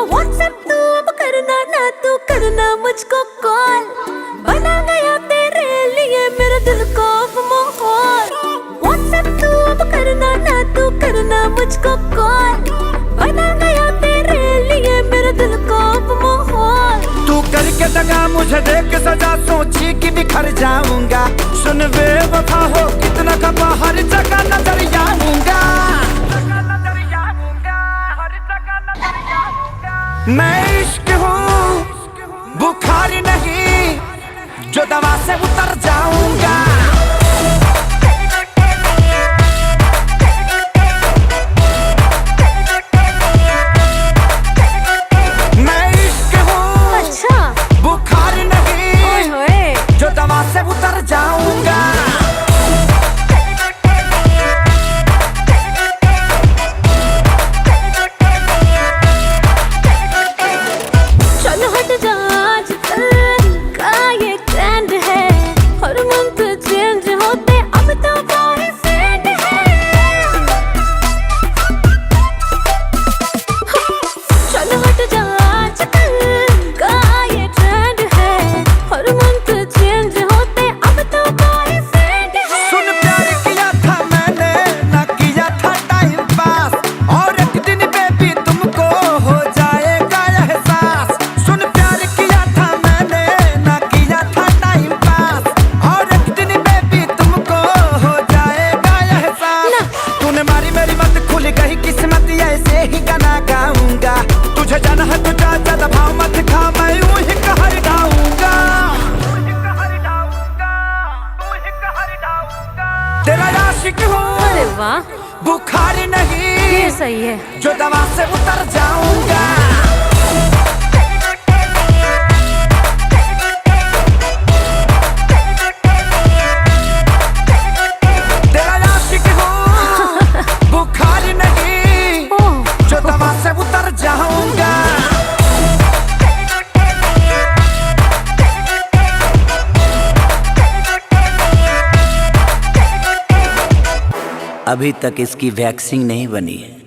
WhatsApp तू अब करना ना, तू करना मुझको कॉल। बना गया तेरे लिए मेरे दिल को अब माहौल। व्हाट्सएप तू अब करना ना, तू करना मुझको कॉल। बना गया तेरे लिए मेरे दिल को अब माहौल। तू करके दगा मुझे देख सजा, सोची कि बिखर जाऊंगा। सुन बेवफा हो कितना खपा, हर जगह नजर आऊंगा। मैं इश्क हूँ बुखार नहीं, जो दवा से उतर जाऊंगा। मैं इश्क हूँ अच्छा बुखार नहीं, जो दवा से उतर जाऊंगा। तुझे जाना है तो जा, ज्यादा भाव मत खा, मैं यूं ही कहर डाऊंगा। तेरा आशिक हूँ, अरे वाह, बुखार नहीं, ये सही है, जो दवा से उतर जाऊंगा। तेरा आशिक हूँ, बुखार नहीं, जो दवा से उतर जाऊंगा। अभी तक इसकी वैक्सीन नहीं बनी है।